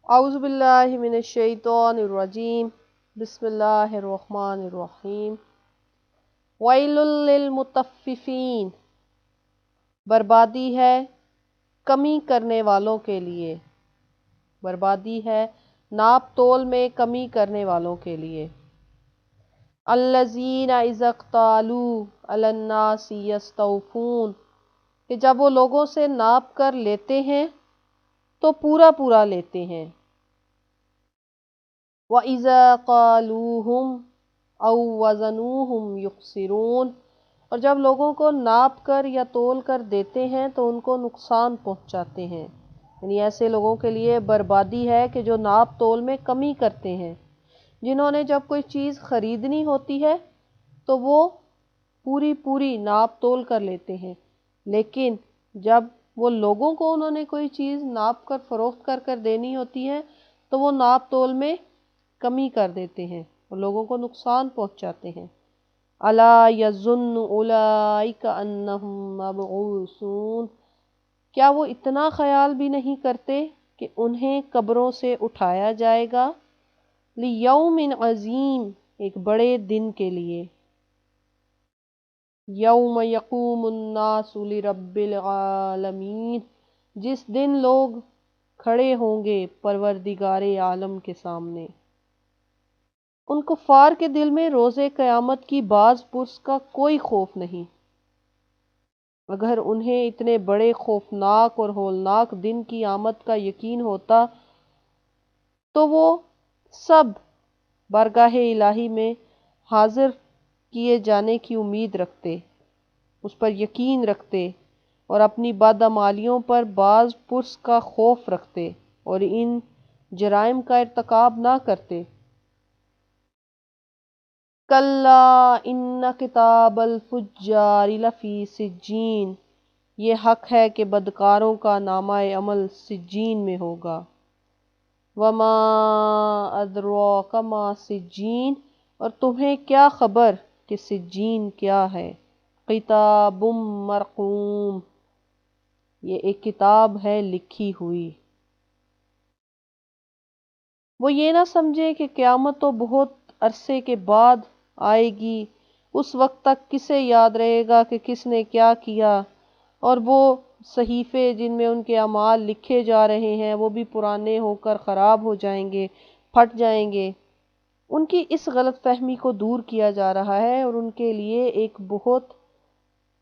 اعوذ باللہ من الشیطان الرجیم بسم اللہ الرحمن الرحیم ویل للمطففین، بربادی ہے کمی کرنے والوں کے لیے، بربادی ہے ناپ تول میں کمی کرنے والوں کے لیے۔ الذین اذا اکتالوا علی الناس یستوفون، کہ جب وہ لوگوں سے ناپ کر لیتے ہیں تو پورا پورا لیتے ہیں۔ وَإِذَا قَالُوهُمْ أَوْ وَزَنُوهُمْ يُخْسِرُونَ، اور جب لوگوں کو ناپ کر یا تول کر دیتے ہیں تو ان کو نقصان پہنچاتے ہیں۔ یعنی ایسے لوگوں کے لیے بربادی ہے کہ جو ناپ تول میں کمی کرتے ہیں، جنہوں نے جب کوئی چیز خریدنی ہوتی ہے تو وہ پوری پوری ناپ تول کر لیتے ہیں، لیکن جب وہ لوگوں کو انہوں نے کوئی چیز ناپ کر فروخت کر کر دینی ہوتی ہے تو وہ ناپ تول میں کمی کر دیتے ہیں اور لوگوں کو نقصان پہنچاتے ہیں۔ الا یظن اولئک انہم مبعوثون، کیا وہ اتنا خیال بھی نہیں کرتے کہ انہیں قبروں سے اٹھایا جائے گا؟ لیوم عظیم، ایک بڑے دن کے لیے۔ یوم یقوم الناس لرب العالمین، جس دن لوگ کھڑے ہوں گے پروردگار عالم کے سامنے۔ ان کفار کے دل میں روز قیامت کی باز پرس کا کوئی خوف نہیں۔ اگر انہیں اتنے بڑے خوفناک اور ہولناک دن کی آمد کا یقین ہوتا تو وہ سب بارگاہ الہی میں حاضر کیے جانے کی امید رکھتے، اس پر یقین رکھتے اور اپنی بدعمالیوں پر باز پرس کا خوف رکھتے اور ان جرائم کا ارتکاب نہ کرتے۔ کلا ان کتاب الفجار لفی سجین، یہ حق ہے کہ بدکاروں کا نامہ عمل سجین میں ہوگا۔ وما ادراک ما سجین، اور تمہیں کیا خبر کہ سجین کیا ہے؟ کتاب مرقوم، یہ ایک کتاب ہے لکھی ہوئی۔ وہ یہ نہ سمجھے کہ قیامت تو بہت عرصے کے بعد آئے گی، اس وقت تک کسے یاد رہے گا کہ کس نے کیا کیا، اور وہ صحیفے جن میں ان کے اعمال لکھے جا رہے ہیں وہ بھی پرانے ہو کر خراب ہو جائیں گے، پھٹ جائیں گے۔ ان کی اس غلط فہمی کو دور کیا جا رہا ہے اور ان کے لیے ایک بہت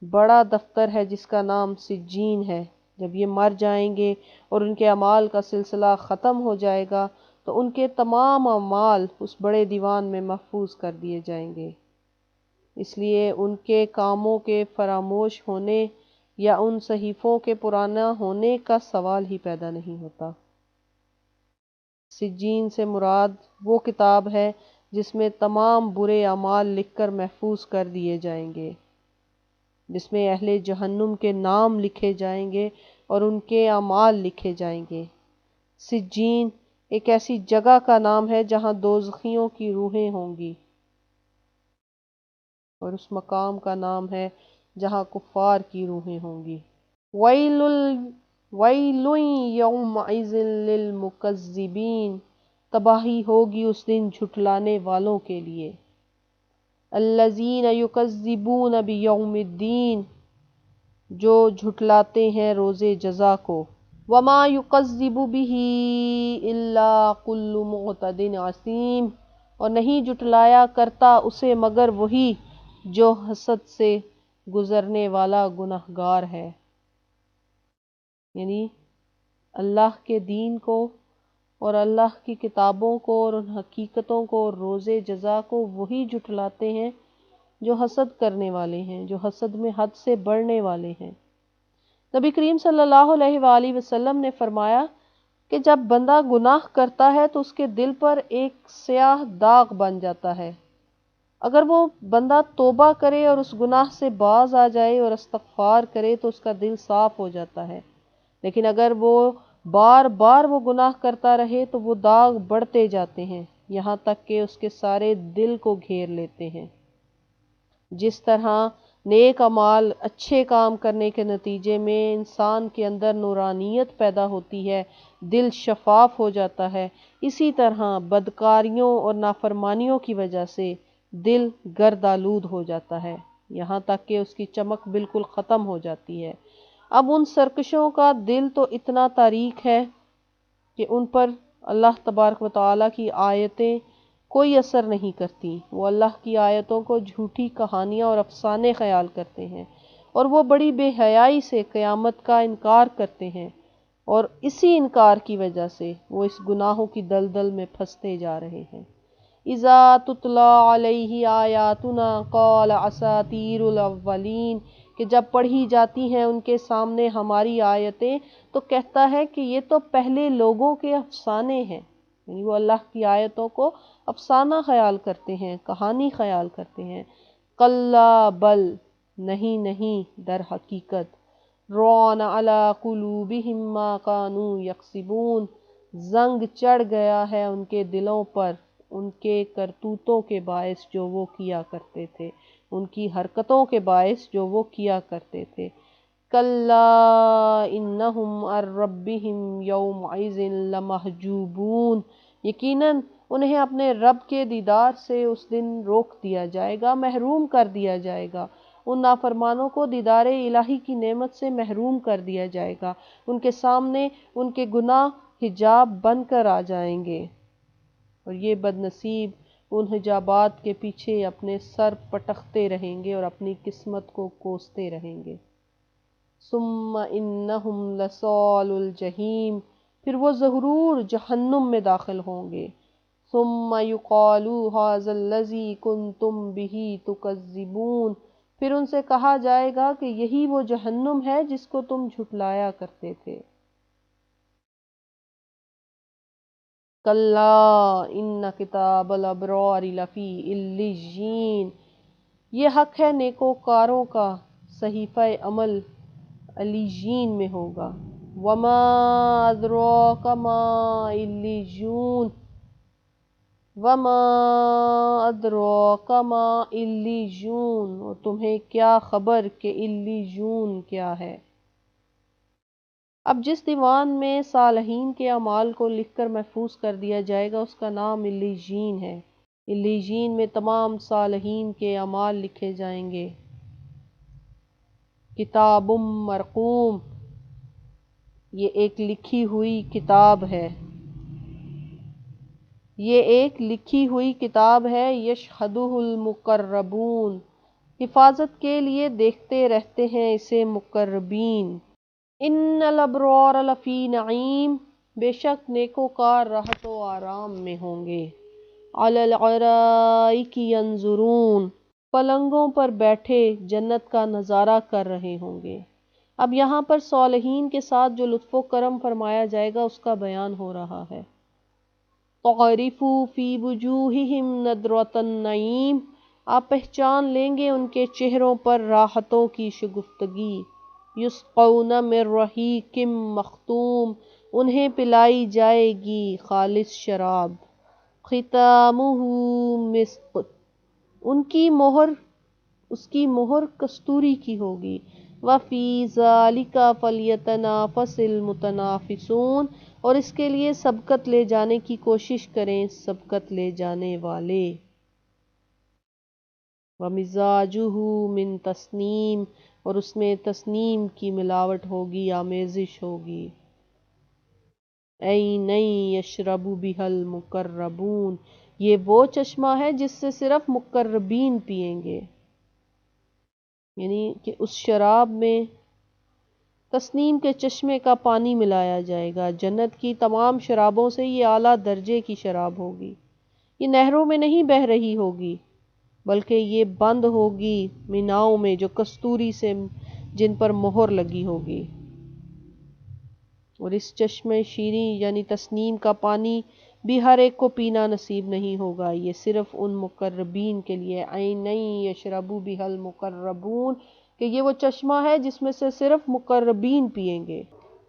بڑا دفتر ہے جس کا نام سجین ہے۔ جب یہ مر جائیں گے اور ان کے اعمال کا سلسلہ ختم ہو جائے گا تو ان کے تمام اعمال اس بڑے دیوان میں محفوظ کر دیے جائیں گے۔ اس لیے ان کے کاموں کے فراموش ہونے یا ان صحیفوں کے پرانا ہونے کا سوال ہی پیدا نہیں ہوتا۔ سجین سے مراد وہ کتاب ہے جس میں تمام برے اعمال لکھ کر محفوظ کر دیے جائیں گے، جس میں اہل جہنم کے نام لکھے جائیں گے اور ان کے اعمال لکھے جائیں گے۔ سجین ایک ایسی جگہ کا نام ہے جہاں دوزخیوں کی روحیں ہوں گی، اور اس مقام کا نام ہے جہاں کفار کی روحیں ہوں گی۔ وَيْلٌ يَوْمَئِذٍ لِّلْمُكَذِّبِينَ، تباہی ہوگی اس دن جھٹلانے والوں کے لیے۔ الَّذِينَ يُكَذِّبُونَ بِيَوْمِ الدِّينِ، جو جھٹلاتے ہیں روز جزا کو۔ وَمَا يُكَذِّبُ بِهِ إِلَّا كُلُّ مُعْتَدٍ عَصِيمٍ، اور نہیں جھٹلایا کرتا اسے مگر وہی جو حد سے گزرنے والا گنہگار ہے۔ یعنی اللہ کے دین کو اور اللہ کی کتابوں کو اور ان حقیقتوں کو اور روز جزا کو وہی جھٹلاتے ہیں جو حسد کرنے والے ہیں، جو حسد میں حد سے بڑھنے والے ہیں۔ نبی کریم صلی اللہ علیہ وآلہ وسلم نے فرمایا کہ جب بندہ گناہ کرتا ہے تو اس کے دل پر ایک سیاہ داغ بن جاتا ہے۔ اگر وہ بندہ توبہ کرے اور اس گناہ سے باز آ جائے اور استغفار کرے تو اس کا دل صاف ہو جاتا ہے، لیکن اگر وہ بار بار وہ گناہ کرتا رہے تو وہ داغ بڑھتے جاتے ہیں یہاں تک کہ اس کے سارے دل کو گھیر لیتے ہیں۔ جس طرح نیک اعمال اچھے کام کرنے کے نتیجے میں انسان کے اندر نورانیت پیدا ہوتی ہے، دل شفاف ہو جاتا ہے، اسی طرح بدکاریوں اور نافرمانیوں کی وجہ سے دل گردآلود ہو جاتا ہے، یہاں تک کہ اس کی چمک بالکل ختم ہو جاتی ہے۔ اب ان سرکشوں کا دل تو اتنا تاریک ہے کہ ان پر اللہ تبارک و تعالیٰ کی آیتیں کوئی اثر نہیں کرتی، وہ اللہ کی آیتوں کو جھوٹی کہانیاں اور افسانے خیال کرتے ہیں، اور وہ بڑی بے حیائی سے قیامت کا انکار کرتے ہیں، اور اسی انکار کی وجہ سے وہ اس گناہوں کی دلدل میں پھنستے جا رہے ہیں۔ اذا تتلی علیہ آیاتنا قال اساطیر الاولین، کہ جب پڑھی جاتی ہیں ان کے سامنے ہماری آیتیں تو کہتا ہے کہ یہ تو پہلے لوگوں کے افسانے ہیں، یعنی وہ اللہ کی آیتوں کو افسانہ خیال کرتے ہیں، کہانی خیال کرتے ہیں۔ کلا بل، نہیں نہیں، در حقیقت، رون علی قلوبہم ما کانوا یکسبون، زنگ چڑھ گیا ہے ان کے دلوں پر ان کے کرتوتوں کے باعث جو وہ کیا کرتے تھے، ان کی حرکتوں کے باعث جو وہ کیا کرتے تھے۔ کلا انہم عن ربہم یومئذ لمحجوبون، یقیناً انہیں اپنے رب کے دیدار سے اس دن روک دیا جائے گا، محروم کر دیا جائے گا، ان نافرمانوں کو دیدار الہی کی نعمت سے محروم کر دیا جائے گا، ان کے سامنے ان کے گناہ حجاب بن کر آ جائیں گے، اور یہ بد نصیب ان حجابات کے پیچھے اپنے سر پٹکتے رہیں گے اور اپنی قسمت کو کوستے رہیں گے۔ ثم انہم لصال الجحیم، پھر وہ ضرور جہنم میں داخل ہوں گے۔ ثم یقال ھذا الذی کنتم بہ تکذبون، پھر ان سے کہا جائے گا کہ یہی وہ جہنم ہے جس کو تم جھٹلایا کرتے تھے۔ کلا ان کتاب الابرار لفی علیین، یہ حق ہے نیکوکاروں کا صحیفہ عمل علیین میں ہوگا۔ وما ادراک ما علیون، وما ادراک ما علیون، اور تمہیں کیا خبر کہ علیون کیا ہے۔ اب جس دیوان میں صالحین کے اعمال کو لکھ کر محفوظ کر دیا جائے گا اس کا نام علیین ہے۔ علیین میں تمام صالحین کے اعمال لکھے جائیں گے۔ کتاب مرقوم، یہ ایک لکھی ہوئی کتاب ہے، یہ ایک لکھی ہوئی کتاب ہے، یشہدہ المقربون، حفاظت کے لیے دیکھتے رہتے ہیں اسے مقربین۔ ان الابرار لفی نعیم، بے شک نیکوکار راحت و آرام میں ہوں گے۔ علی الارائک ینظرون، پلنگوں پر بیٹھے جنت کا نظارہ کر رہے ہوں گے۔ اب یہاں پر صالحین کے ساتھ جو لطف و کرم فرمایا جائے گا اس کا بیان ہو رہا ہے۔ تعرف فی وجوہہم نضرۃ النعیم، آپ پہچان لیں گے ان کے چہروں پر راحتوں کی شگفتگی۔ یسقون من رحیق مختوم، انہیں پلائی جائے گی خالص شراب۔ ختامہ مسک، اس کی مہر کستوری کی ہوگی۔ وفی ذالک فلیتنافس المتنافسون، اور اس کے لیے سبقت لے جانے کی کوشش کریں سبقت لے جانے والے۔ ومزاجہ من تسنیم، اور اس میں تسنیم کی ملاوٹ ہوگی، آمیزش ہوگی۔ عینا یشرب بہا المقربون، یہ وہ چشمہ ہے جس سے صرف مقربین پیئیں گے، یعنی کہ اس شراب میں تسنیم کے چشمے کا پانی ملایا جائے گا۔ جنت کی تمام شرابوں سے یہ اعلیٰ درجے کی شراب ہوگی، یہ نہروں میں نہیں بہہ رہی ہوگی بلکہ یہ بند ہوگی میناؤں میں جو کستوری سے جن پر مہر لگی ہوگی۔ اور اس چشمے شیریں یعنی تسنیم کا پانی بھی ہر ایک کو پینا نصیب نہیں ہوگا، یہ صرف ان مقربین کے لیے۔ عینا یشرب بہا المقربون، کہ یہ وہ چشمہ ہے جس میں سے صرف مقربین پیئیں گے۔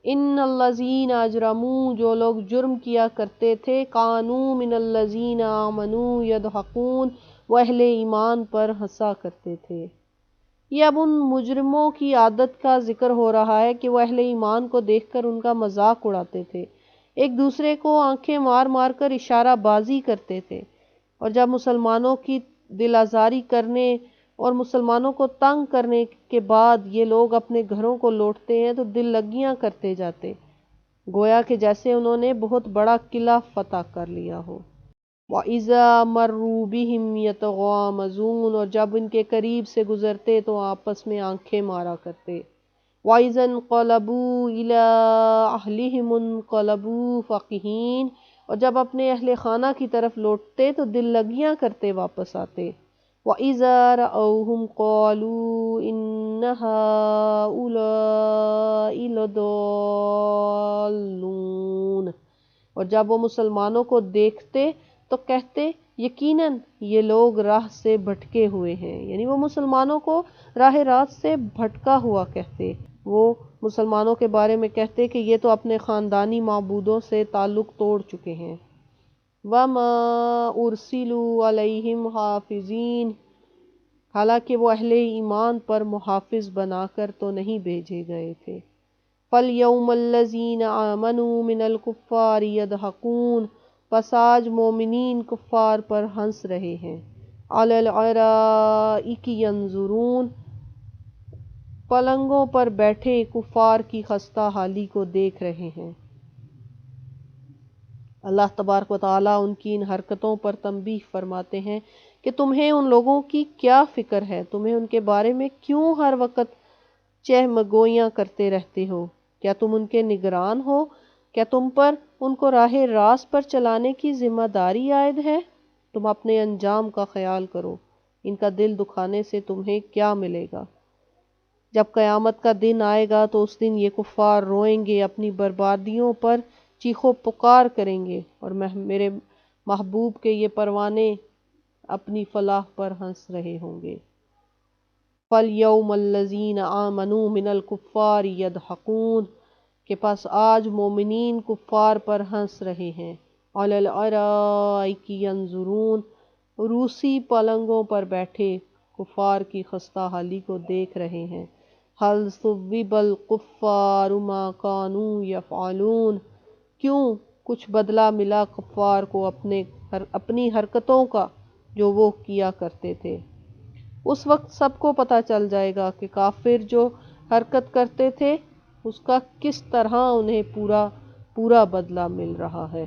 ان الذین اجرموا، جو لوگ جرم کیا کرتے تھے، کانوا من الذین آمنوا یضحکون، وہ اہل ایمان پر ہنسا کرتے تھے۔ یہ اب ان مجرموں کی عادت کا ذکر ہو رہا ہے کہ وہ اہل ایمان کو دیکھ کر ان کا مذاق اڑاتے تھے۔ ایک دوسرے کو آنکھیں مار مار کر اشارہ بازی کرتے تھے، اور جب مسلمانوں کی دل آزاری کرنے اور مسلمانوں کو تنگ کرنے کے بعد یہ لوگ اپنے گھروں کو لوٹتے ہیں تو دل لگیاں کرتے جاتے، گویا کہ جیسے انہوں نے بہت بڑا قلعہ فتح کر لیا ہو۔ وَإِذَا مَرُّوا بِهِمْ يَتَغَامَزُونَ، اور جب ان کے قریب سے گزرتے تو آپس میں آنکھیں مارا کرتے۔ وَإِذَا انقلبوا إِلَىٰ أَهْلِهِمُ انقلبوا فَكِهِينَ، اور جب اپنے اہل خانہ کی طرف لوٹتے تو دل لگیاں کرتے واپس آتے۔ وَإِذَا رَأَوْهُمْ قَالُوا إِنَّ هَٰؤُلَاءِ لَضَالُّونَ، اور جب وہ مسلمانوں کو دیکھتے تو کہتے یقیناً یہ لوگ راہ سے بھٹکے ہوئے ہیں، یعنی وہ مسلمانوں کو راہ راست سے بھٹکا ہوا کہتے۔ وہ مسلمانوں کے بارے میں کہتے کہ یہ تو اپنے خاندانی معبودوں سے تعلق توڑ چکے ہیں۔ وَمَا أُرْسِلُوا عَلَيْهِمْ حَافِظِينَ، حالانکہ وہ اہل ایمان پر محافظ بنا کر تو نہیں بھیجے گئے تھے۔ فَالْيَوْمَ الَّذِينَ آمَنُوا مِنَ الْكُفَّارِ يَضْحَكُونَ، پس آج مومنین کفار پر ہنس رہے ہیں۔ عَلَى الْأَرَائِكِ يَنظُرُونَ، پلنگوں پر بیٹھے کفار کی خستہ حالی کو دیکھ رہے ہیں۔ اللہ تبارک و تعالیٰ ان کی ان حرکتوں پر تنبیہ فرماتے ہیں کہ تمہیں ان لوگوں کی کیا فکر ہے، تمہیں ان کے بارے میں کیوں ہر وقت چہمگوئیاں کرتے رہتے ہو؟ کیا تم ان کے نگران ہو؟ کیا تم پر ان کو راہ راست پر چلانے کی ذمہ داری عائد ہے؟ تم اپنے انجام کا خیال کرو، ان کا دل دکھانے سے تمہیں کیا ملے گا؟ جب قیامت کا دن آئے گا تو اس دن یہ کفار روئیں گے، اپنی بربادیوں پر چیخو پکار کریں گے، اور میرے محبوب کے یہ پروانے اپنی فلاح پر ہنس رہے ہوں گے۔ فَالْيَوْمَ الَّذِينَ آمَنُوا مِنَ الْكُفَّارِ يَضْحَكُونَ، کہ پس آج مومنین کفار پر ہنس رہے ہیں۔ عَلَى الْأَرَائِكِ يَنظُرُونَ، روسی پلنگوں پر بیٹھے کفار کی خستہ حالی کو دیکھ رہے ہیں۔ هَلْ ثُوِّبَ الْكُفَّارُ مَا كَانُوا يَفْعَلُونَ، کیوں کچھ بدلہ ملا کفار کو اپنی حرکتوں کا جو وہ کیا کرتے تھے۔ اس وقت سب کو پتہ چل جائے گا کہ کافر جو حرکت کرتے تھے اس کا کس طرح انہیں پورا بدلہ مل رہا ہے۔